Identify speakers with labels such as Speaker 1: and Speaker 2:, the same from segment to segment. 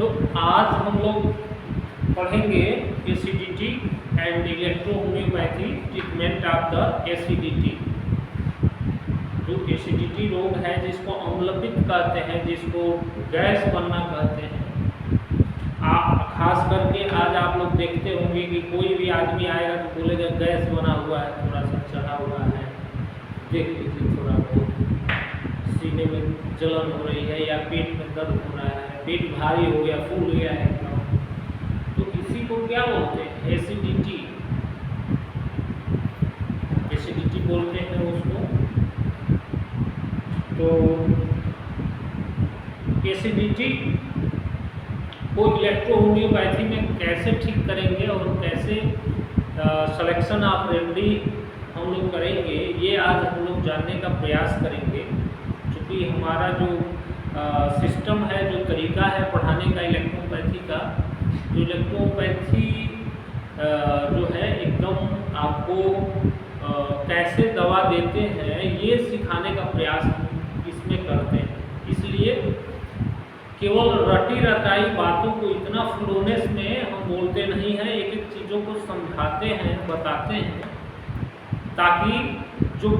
Speaker 1: तो आज हम लोग पढ़ेंगे acidity and electrohomeopathy treatment of the acidity. जो एसिडिटी रोग है जिसको अम्लपित्त कहते हैं, जिसको गैस बनना कहते हैं। खास करके आज आप लोग देखते होंगे कि कोई भी आदमी आएगा तो बोलेगा गैस बना हुआ है, थोड़ा सा चढ़ा हुआ है, देख लीजिए थोड़ा बहुत सीने में जलन हो रही है या पेट में दर्द हो रहा है, पेट भारी हो गया, फूल गया है एकदम। तो इसी को क्या बोलते हैं? एसिडिटी। एसिडिटी बोलते हैं उसको। तो एसिडिटी को इलेक्ट्रोहोम्योपैथी में कैसे ठीक करेंगे और कैसे सिलेक्शन ऑफ रेमेडी हम लोग करेंगे, ये आज हम लोग जानने का प्रयास करेंगे। क्योंकि हमारा जो सिस्टम है, जो तरीका है पढ़ाने का इलेक्ट्रोपैथी का, जो इलेक्ट्रोपैथी जो है एकदम आपको कैसे दवा देते हैं ये सिखाने का प्रयास इसमें करते हैं। इसलिए केवल रटी रटाई बातों को इतना फ्लोनेस में हम बोलते नहीं हैं, एक एक चीज़ों को समझाते हैं, बताते हैं, ताकि जो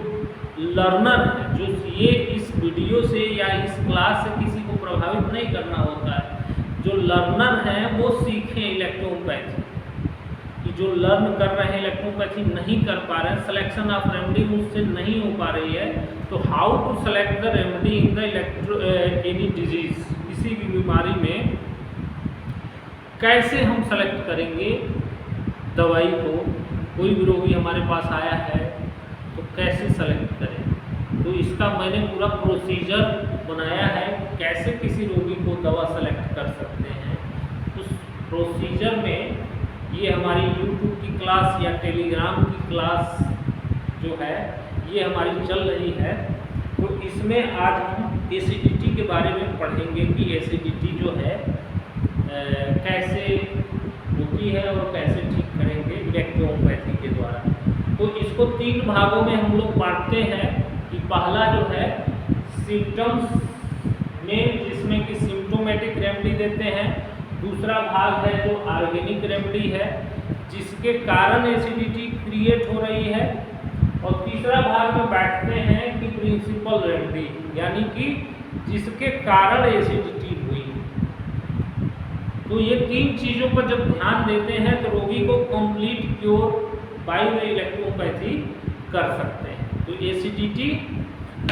Speaker 1: लर्नर है, जो ये इस वीडियो से या इस क्लास से किसी को प्रभावित नहीं करना होता है, जो लर्नर हैं वो सीखें इलेक्ट्रोपैथी। कि जो लर्न कर रहे हैं इलेक्ट्रोपैथी नहीं कर पा रहे हैं, सिलेक्शन ऑफ रेमेडी उससे नहीं हो पा रही है, तो how to select the remedy in the any disease, किसी भी बीमारी में कैसे हम सेलेक्ट करेंगे दवाई को। कोई भी रोगी हमारे पास आया है तो कैसे सेलेक्ट करें, तो इसका मैंने पूरा प्रोसीजर बनाया है, कैसे किसी रोगी को दवा सेलेक्ट कर सकते हैं। उस प्रोसीजर में ये हमारी यूट्यूब की क्लास या टेलीग्राम की क्लास जो है ये हमारी चल रही है। तो इसमें आज हम एसिडिटी के बारे में पढ़ेंगे कि एसिडिटी जो है कैसे होती है और कैसे ठीक करेंगे इलेक्ट्रोपैथी के द्वारा। तो इसको 3 भागों में हम लोग बांटते हैं कि पहला जो है सिम्टम्स में, जिसमें कि सिम्टोमेटिक रेमेडी देते हैं। दूसरा भाग है जो ऑर्गेनिक रेमेडी है, जिसके कारण एसिडिटी क्रिएट हो रही है। और तीसरा भाग में बैठते हैं कि प्रिंसिपल रेमेडी, यानी कि जिसके कारण एसिडिटी हुई। तो ये 3 चीज़ों पर जब ध्यान देते हैं तो रोगी को complete cure by the electropathy कर सकते हैं। तो एसिडिटी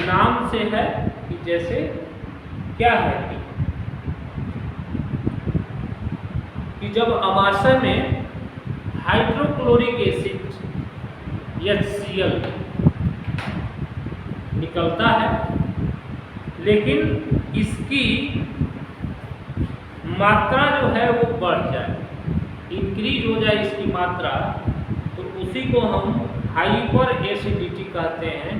Speaker 1: नाम से है कि जैसे क्या है कि जब अमाशय में हाइड्रोक्लोरिक एसिड HCl निकलता है, लेकिन इसकी मात्रा जो है वो बढ़ जाए, इंक्रीज हो जाए इसकी मात्रा, तो उसी को हम हाइपर एसिडिटी कहते हैं।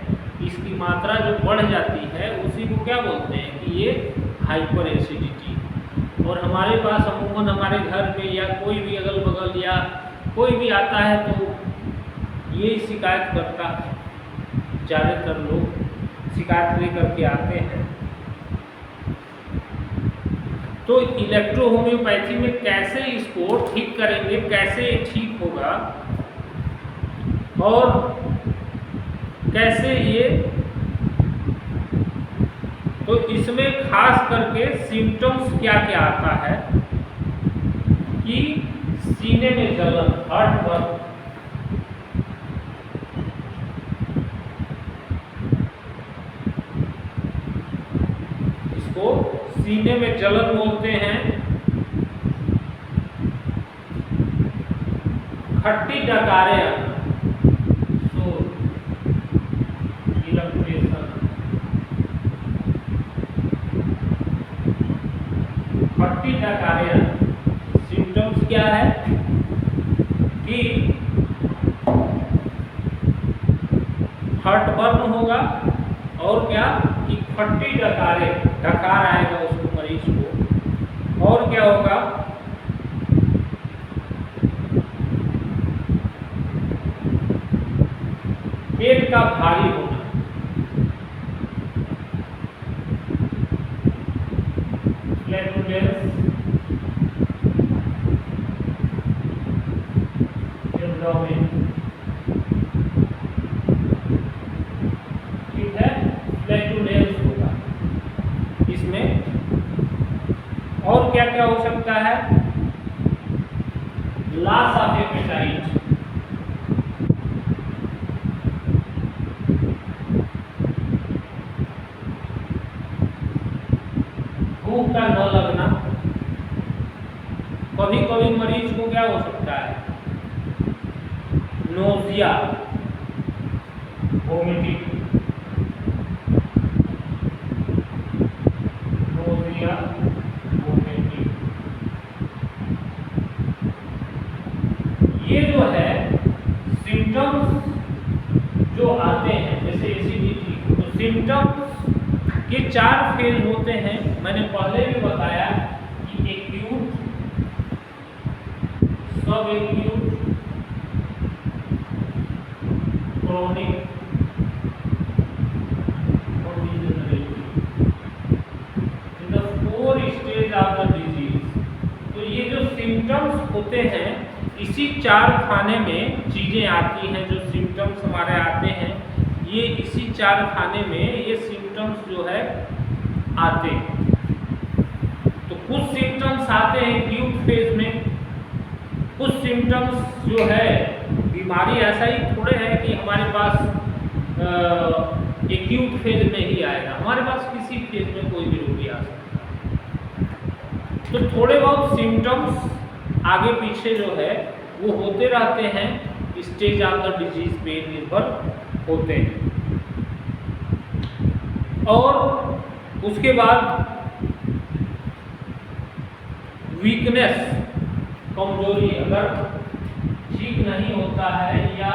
Speaker 1: इसकी मात्रा जो बढ़ जाती है उसी को क्या बोलते हैं कि ये हाइपर एसिडिटी। और हमारे पास अमूमन हमारे घर में या कोई भी अगल बगल या कोई भी आता है तो यही शिकायत करता है, ज़्यादातर लोग शिकायत लेकर के आते हैं। तो इलेक्ट्रोहोम्योपैथी में कैसे इसको ठीक करेंगे, कैसे ठीक होगा और कैसे ये, तो इसमें खास करके सिम्टम्स क्या क्या आता है कि सीने में जलन, हार्ट बर्न, इसको सीने में जलन बोलते हैं। खट्टी डकारें आना, खट्टी डकारें आना। सिम्टम्स क्या है कि हार्ट बर्न होगा और क्या कि खट्टी डकारें, डकार आएगा उसको, मरीज को। और क्या होगा, पेट का भारी होना, फ्लैटुलेंस, और क्या क्या हो सकता है? लॉस ऑफ एपेटाइट, भूख का न लगना। कभी कभी मरीज को क्या हो सकता है? Nausea, vomiting, nausea, vomiting. ये जो है सिम्टम्स जो आते हैं जैसे एसिडिटी, तो सिम्टम्स के 4 फेज होते हैं। मैंने पहले भी बताया कि एक्यूट, सब एक्यूट, क्रोनिक और degenerative, in the 4 stage of the disease. तो ये जो सिम्टम्स होते हैं इसी 4 खाने में चीजें आती हैं। जो सिम्टम्स हमारे आते हैं ये इसी 4 खाने में ये सिम्टम्स जो है आते हैं। तो कुछ सिम्टम्स आते हैं एक्यूट फेज में, कुछ सिम्टम्स जो है बीमारी ऐसा ही थोड़े है कि हमारे पास एक्यूट फेज में ही आएगा, हमारे पास किसी फेज में कोई भी रोगी आ सकता है। तो थोड़े बहुत सिम्टम्स आगे पीछे जो है वो होते रहते हैं, स्टेज ऑफ द डिजीज पे निर्भर होते हैं। और उसके बाद वीकनेस, कमजोरी, अगर ठीक नहीं होता है या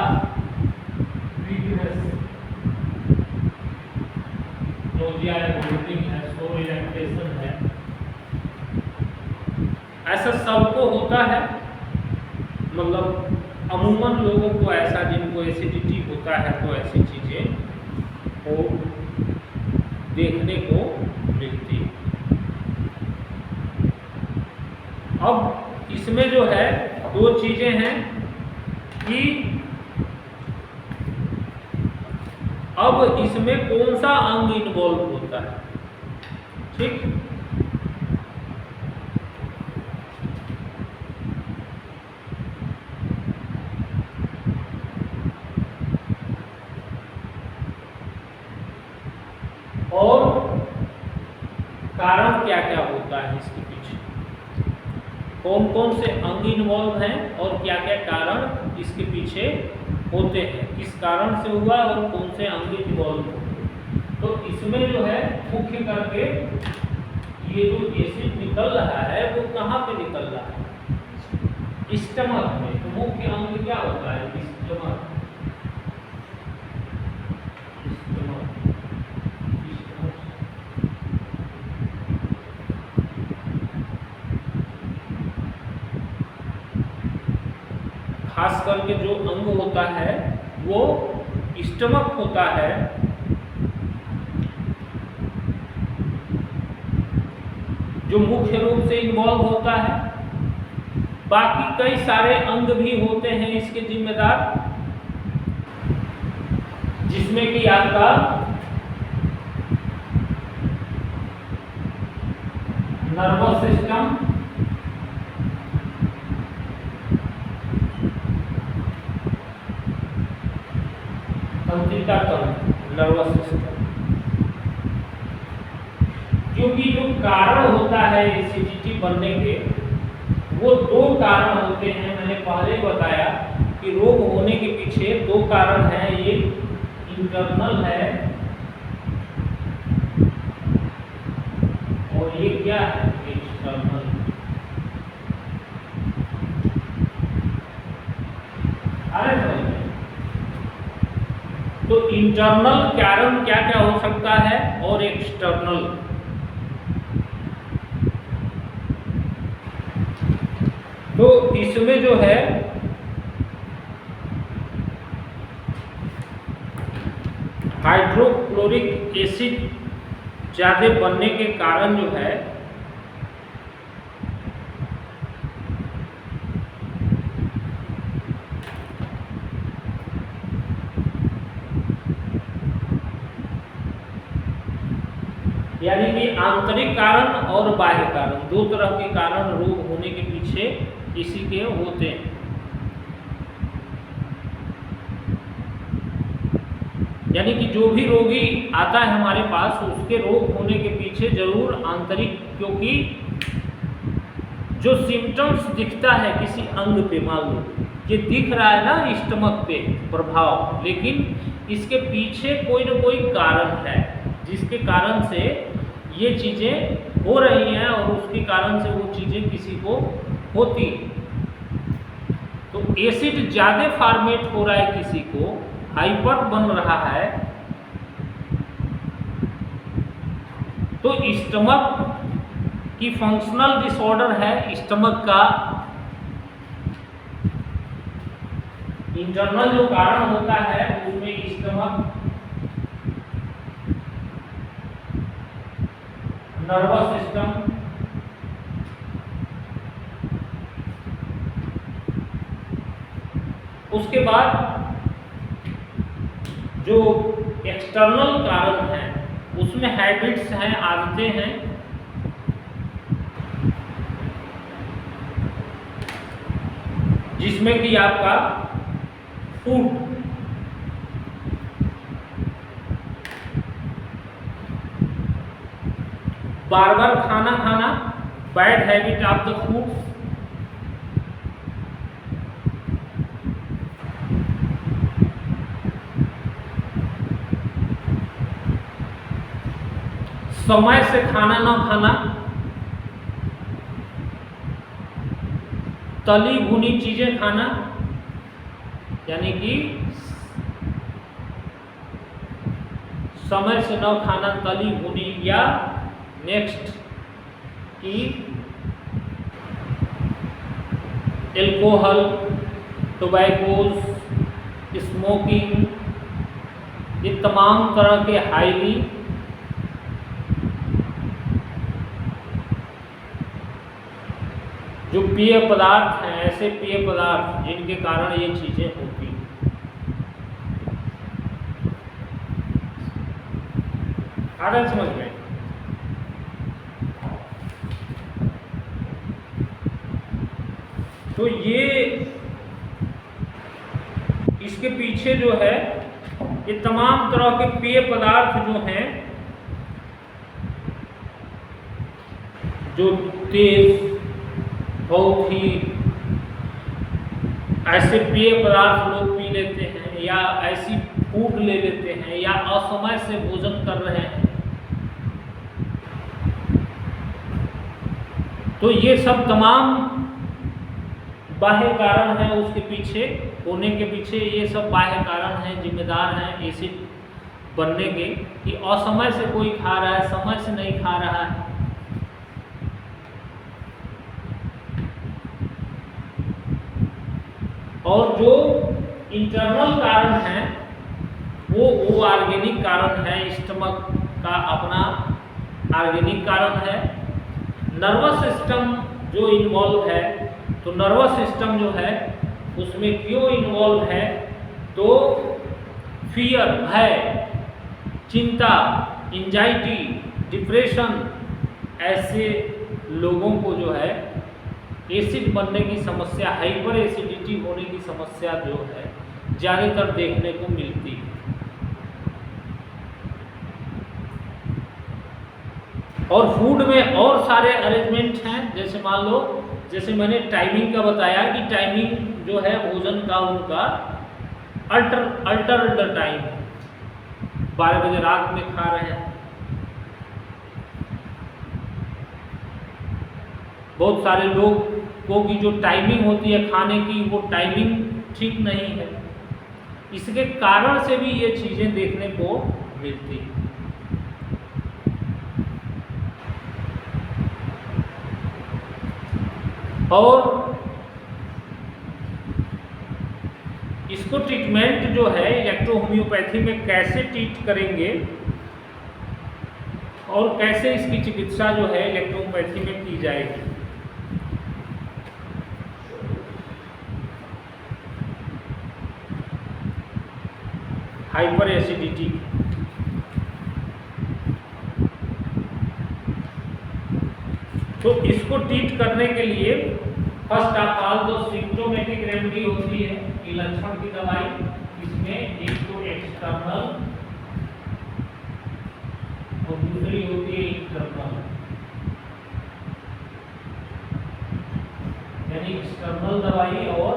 Speaker 1: वीकनेस, नोजिया है, वोमिटिंग है, स्लो रिलैक्सेशन है, ऐसा सबको होता है। मतलब अमूमन लोगों को ऐसा, जिनको एसिडिटी होता है तो ऐसी चीजें वो देखने को मिलती है। अब इसमें जो है 2 चीजें हैं कि अब इसमें कौन सा अंग इन्वॉल्व होता है। ठीक, और कारण क्या क्या होता है इसके पीछे, कौन कौन से अंग इन्वॉल्व हैं और क्या क्या कारण इसके पीछे होते हैं, किस कारण से हुआ और कौन से अंग इन्वॉल्व होते हैं। तो इसमें जो है मुख्य करके ये जो एसिड निकल रहा है वो कहाँ पे निकल रहा है? स्टमक में। तो मुख्य अंग क्या होता है? स्टमक। खास करके जो अंग होता है वो स्टमक होता है, जो मुख्य रूप से इन्वॉल्व होता है। बाकी कई सारे अंग भी होते हैं इसके जिम्मेदार, जिसमें कि आपका नर्वस सिस्टम, तंत्रिका तंत्र, नर्वस सिस्टम। क्योंकि जो कारण होता है एसिडिटी बनने के वो 2 कारण होते हैं। मैंने पहले बताया कि रोग होने के पीछे 2 कारण हैं, एक इंटरनल है और ये क्या है? एक्सटर्नल। अरे तो इंटरनल कारण क्या क्या हो सकता है और एक्सटर्नल। तो इसमें जो है हाइड्रोक्लोरिक एसिड ज़्यादा बनने के कारण जो है यानी कि आंतरिक कारण और बाह्य कारण, दो तरह के कारण रोग होने के पीछे किसी के होते हैं। यानी कि जो भी रोगी आता है हमारे पास, उसके रोग होने के पीछे जरूर आंतरिक, क्योंकि जो सिम्टम्स दिखता है किसी अंग पे, मान लो ये दिख रहा है ना स्टमक पे प्रभाव, लेकिन इसके पीछे कोई ना कोई कारण है जिसके कारण से ये चीज़ें हो रही हैं और उसके कारण से वो चीज़ें किसी को होती। तो एसिड ज़्यादा फॉर्मेट हो रहा है, किसी को हाइपर बन रहा है, तो स्टमक की फंक्शनल डिसऑर्डर है, स्टमक का इंटरनल जो कारण होता है उसमें स्टमक, नर्वस सिस्टम, उसके बाद जो एक्सटर्नल कारण है उसमें हैबिट्स हैं, आदतें हैं, जिसमें कि आपका फूड, बार बार खाना खाना, bad habit of the food, समय से खाना ना खाना, तली भुनी चीजें खाना, यानी कि समय से न खाना, तली भुनी, या नेक्स्ट कि एल्कोहल, टोबैकोस, स्मोकिंग, ये तमाम तरह के हाईली जो पेय पदार्थ हैं, ऐसे पेय पदार्थ जिनके कारण ये चीजें होती हैं। आ रहा है समझ में? तो ये इसके पीछे जो है ये तमाम तरह के पेय पदार्थ जो हैं, जो तेज, बहुत ही ऐसे पेय पदार्थ लोग पी लेते हैं, या ऐसी फूड ले लेते हैं, या असमय से भोजन कर रहे हैं, तो ये सब तमाम बाह्य कारण हैं उसके पीछे होने के पीछे। ये सब बाह्य कारण हैं, जिम्मेदार हैं एसिड बनने के, कि असमय से कोई खा रहा है, समय से नहीं खा रहा है। और जो इंटरनल कारण है वो ऑर्गेनिक कारण है, स्टमक का अपना ऑर्गेनिक कारण है। नर्वस सिस्टम जो इन्वॉल्व है, तो नर्वस सिस्टम जो है उसमें क्यों इन्वॉल्व है, तो फियर, भय, चिंता, एंजाइटी, डिप्रेशन, ऐसे लोगों को जो है एसिड बनने की समस्या, हाइपर एसिडिटी होने की समस्या जो है ज़्यादातर देखने को मिलती है। और फूड में और सारे अरेंजमेंट हैं, जैसे मान लो, जैसे मैंने टाइमिंग का बताया कि टाइमिंग जो है भोजन का उनका अल्टर द टाइम, 12 बजे रात में खा रहे हैं। बहुत सारे लोगों की जो टाइमिंग होती है खाने की, वो टाइमिंग ठीक नहीं है। इसके कारण से भी ये चीज़ें देखने को मिलती हैं। और इसको ट्रीटमेंट जो है इलेक्ट्रो होम्योपैथी में कैसे ट्रीट करेंगे और कैसे इसकी चिकित्सा जो है इलेक्ट्रो होम्योपैथी में की जाएगी। हाइपर एसिडिटी, तो इसको ट्रीट करने के लिए फर्स्ट ऑफ ऑल तो सिम्प्टोमेटिक रेमेडी होती है कि लक्षण की दवाई, इसमें एक तो एक्सटर्नल और दूसरी होती है इंटरनल, यानी एक्सटर्नल दवाई और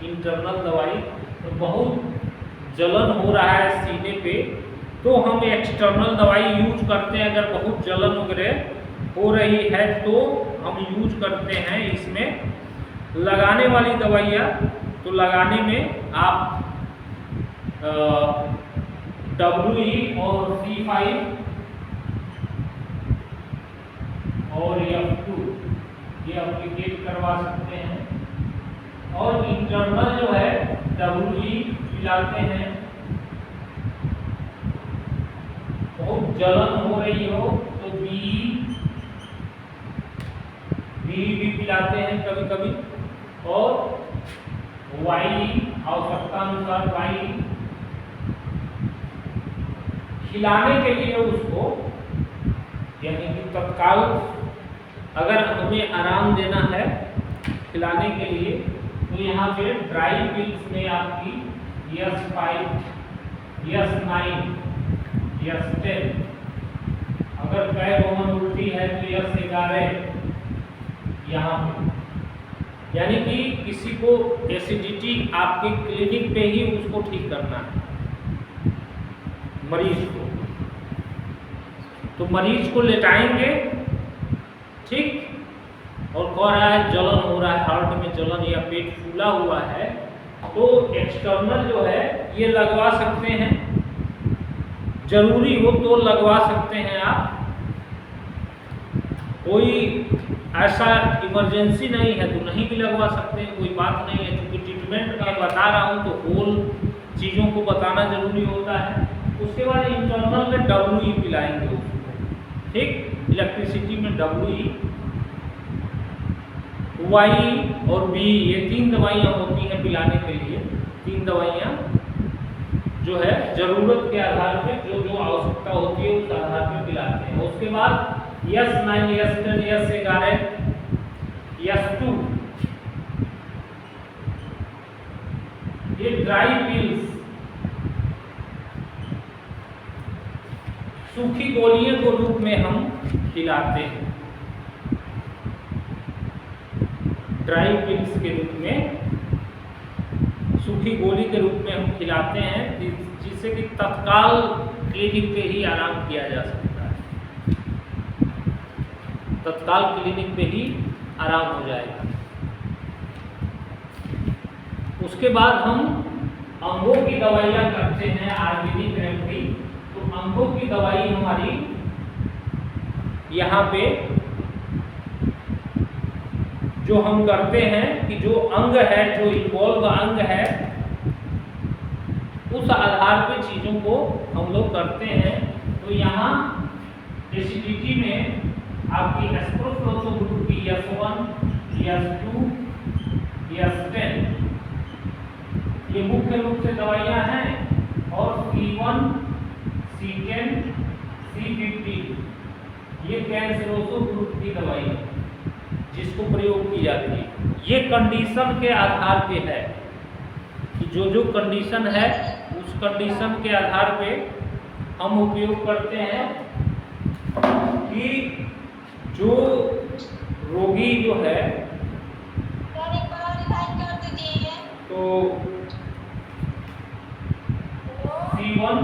Speaker 1: इंटरनल दवाई। तो बहुत जलन हो रहा है सीने पे तो हम एक्सटर्नल दवाई यूज करते हैं। अगर बहुत जलन वगैरह हो रही है तो हम यूज करते हैं इसमें लगाने वाली दवाइयाँ। तो लगाने में आप WE और C5 और F2 ये एप्लीकेट करवा सकते हैं। और इंटरनल जो है WE पिलाते हैं। बहुत जलन हो रही हो तो BE भी पिलाते हैं कभी कभी। और YE आवश्यकता अनुसार YE खिलाने के लिए उसको, यानी कि तत्काल अगर हमें आराम देना है खिलाने के लिए तो यहाँ पे ड्राई पिल्स में आपकी S5, S9, S10, अगर पैर रोमन उल्टी है तो S11 यहाँ पे। यानी कि किसी को एसिडिटी आपके क्लिनिक पे ही उसको ठीक करना है मरीज को। तो मरीज को लेटाएंगे, ठीक, और कह रहा है जलन हो रहा है, हार्ट में जलन या पेट फूला हुआ है, तो एक्सटर्नल जो है ये लगवा सकते हैं। जरूरी हो तो लगवा सकते हैं आप। कोई ऐसा इमरजेंसी नहीं है तो नहीं भी लगवा सकते हैं, कोई बात नहीं है। क्योंकि ट्रीटमेंट का बता रहा हूँ तो होल चीज़ों को बताना जरूरी होता है। उसके बाद इंटरनल में WE पिलाएंगे उसको, ठीक। इलेक्ट्रिसिटी में WE, YE और BE ये 3 दवाइयाँ होती हैं पिलाने के लिए। 3 दवाइयाँ जो है ज़रूरत के आधार पे जो जो आवश्यकता होती है उस आधार पे पिलाते हैं। उसके बाद S9, S10, S11, S2 ये ड्राई पिल्स, सूखी गोलियों के रूप में हम खिलाते हैं। ड्राई पिल्स के रूप में, सूखी गोली के रूप में हम खिलाते हैं, जिससे कि तत्काल क्लिनिक पे ही आराम किया जा सकता है। तत्काल क्लिनिक पे ही आराम हो जाएगा। उसके बाद हम अंगों की दवाइयाँ करते हैं, आयुर्वेदिक रेमेडी। तो अंगों की दवाई हमारी यहाँ पे जो हम करते हैं कि जो अंग है, जो इन्वॉल्व अंग है, उस आधार पे चीज़ों को हम लोग करते हैं। तो यहाँ एसिडिटी में आपकी एस्प्रोफ्लोसो ग्रुप की S1, S2, S10 ये मुख्य रूप से दवाइयाँ हैं। और C1, C10, C15 ये कैंसरोसो ग्रुप की दवाई है जिसको प्रयोग की जाती है। ये कंडीशन के आधार पे है कि जो जो कंडीशन है उस कंडीशन के आधार पे हम उपयोग करते हैं कि जो रोगी जो है तो C1,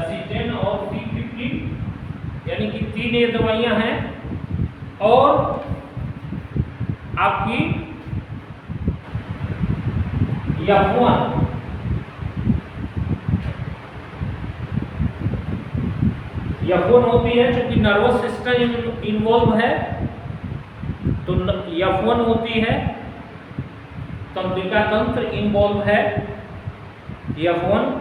Speaker 1: C10 और C15 यानी कि 3 ये दवाइयाँ हैं। और आपकी F1 होती है, चूंकि नर्वस सिस्टम इन्वॉल्व है तो F1 होती है, तंत्रिका तंत्र इन्वॉल्व है F1।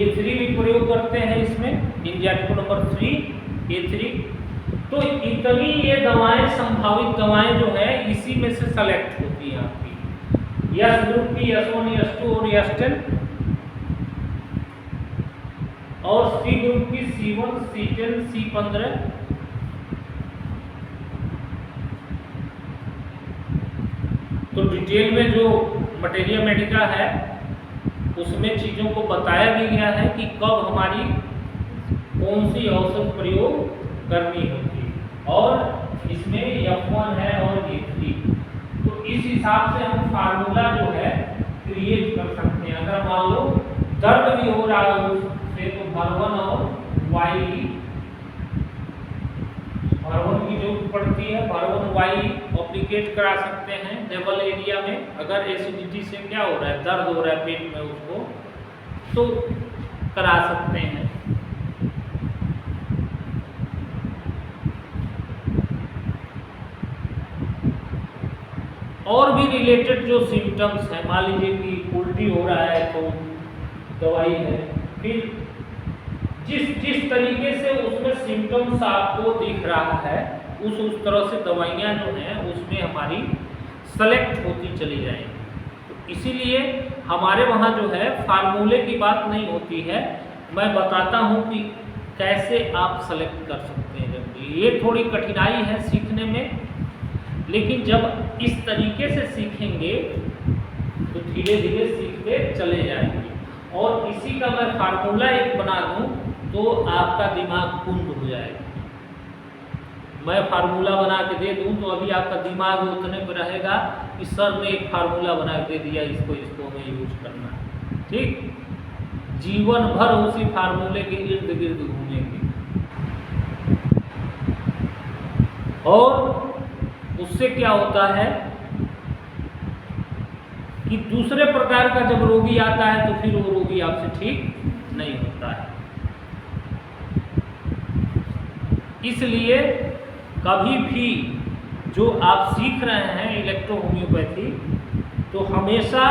Speaker 1: A3 भी प्रयोग करते हैं इसमें, एंजाइम नंबर 3 A3। तो इतनी ये दवाएं, संभावित दवाएं जो है इसी में से सेलेक्ट होती हैं आपकी, यस ग्रुप की S1 S2 और S10, और सी ग्रुप की C1 C10 C15। तो डिटेल में जो मटेरिया मेडिका है उसमें चीज़ों को बताया भी गया है कि कब हमारी कौन सी औषध प्रयोग करनी होती है, और इसमें F1 है और A3। तो इस हिसाब से हम फार्मूला जो है क्रिएट कर सकते हैं। अगर मान लो दर्द भी हो रहा है उससे, तो भरवन और वाई, भरवन की जो पड़ती है भरवन वाई एप्लीकेट करा सकते हैं लेवल एरिया में। अगर एसिडिटी से क्या हो रहा है, दर्द हो रहा है पेट में, उसको तो करा सकते हैं। और भी रिलेटेड जो सिम्टम्स हैं, मान लीजिए कि उल्टी हो रहा है तो दवाई है, फिर जिस तरीके से उसमें सिम्टम्स आपको दिख रहा है उस तरह से दवाइयाँ जो हैं उसमें हमारी सेलेक्ट होती चली जाएंगी। तो इसीलिए हमारे वहाँ जो है फार्मूले की बात नहीं होती है, मैं बताता हूँ कि कैसे आप सेलेक्ट कर सकते हैं। ये थोड़ी कठिनाई है सीखने में, लेकिन जब इस तरीके से सीखेंगे तो धीरे धीरे सीखते चले जाएंगे। और इसी का मैं फार्मूला एक बना दूं तो आपका दिमाग कुंद हो जाएगा। मैं फार्मूला बना के दे दूं तो अभी आपका दिमाग उतने पर रहेगा कि सर ने एक फार्मूला बना के दे दिया, इसको हमें यूज करना है। ठीक, जीवन भर उसी फार्मूले के इर्द गिर्द घूमेंगे, और उससे क्या होता है कि दूसरे प्रकार का जब रोगी आता है तो फिर वो रोगी आपसे ठीक नहीं होता है। इसलिए कभी भी जो आप सीख रहे हैं इलेक्ट्रो होम्योपैथी, तो हमेशा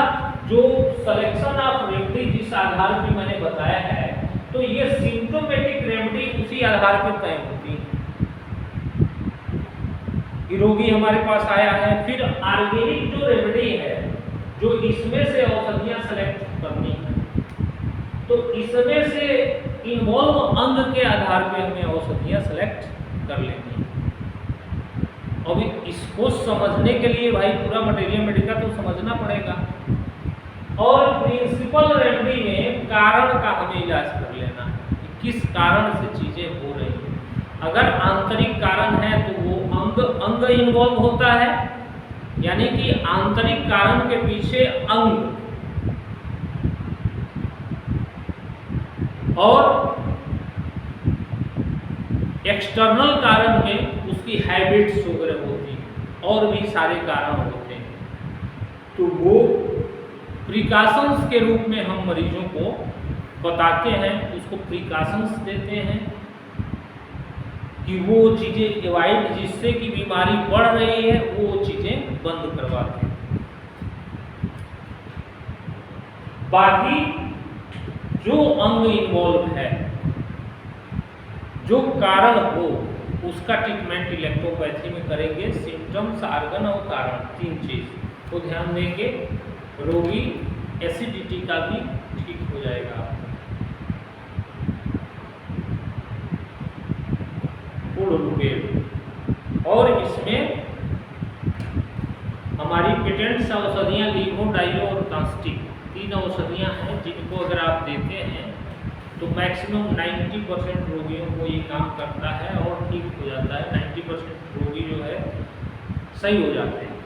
Speaker 1: जो सिलेक्शन ऑफ रेमेडी जिस आधार पे मैंने बताया है, तो ये सिम्टोमेटिक रेमेडी उसी आधार पर तय होती है कि रोगी हमारे पास आया है, फिर ऑर्गेनिक जो रेमेडी है जो इसमें से औषधियाँ सेलेक्ट करनी है, तो इसमें से इन्वॉल्व अंग के आधार पे हमें औषधियाँ सेलेक्ट कर लेनी है। अभी इसको समझने के लिए भाई पूरा मटेरिया मेडिका तो समझना पड़ेगा, और प्रिंसिपल रेमेडी में कारण का हमें इलाज कर लेना है कि किस कारण से चीज़ें हो रही हैं। अगर आंतरिक कारण है तो वो अंग इन्वॉल्व होता है, यानी कि आंतरिक कारण के पीछे अंग, और एक्सटर्नल कारण में उसकी हैबिट्स वगैरह होती हैं, और भी सारे कारण होते हैं। तो वो प्रिकॉशंस के रूप में हम मरीजों को बताते हैं, उसको प्रिकॉशंस देते हैं कि वो चीज़ें अवॉइड, जिससे कि बीमारी बढ़ रही है वो चीज़ें बंद करवाते हैं। बाकी जो अंग इन्वॉल्व है, जो कारण हो, उसका ट्रीटमेंट इलेक्ट्रोपैथी में करेंगे। सिम्टम्स, आर्गन और कारण, तीन चीज़ को ध्यान देंगे, रोगी एसिडिटी का भी ठीक हो जाएगा। और इसमें हमारी पेटेंट्स औषधियाँ लीवो, डाइलो और कांस्टिक, तीन औषधियाँ हैं जिनको अगर आप देते हैं तो मैक्सिमम 90% रोगियों को ये काम करता है और ठीक हो जाता है। 90% रोगी जो है सही हो जाते हैं।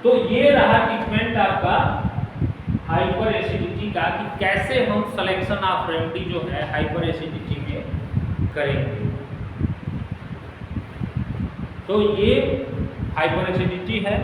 Speaker 1: तो ये रहा ट्रीटमेंट आपका हाइपर एसिडिटी का, कि कैसे हम सिलेक्शन ऑफ रेमेडी जो है हाइपर एसिडिटी में करेंगे। तो ये हाइपर एसिडिटी है।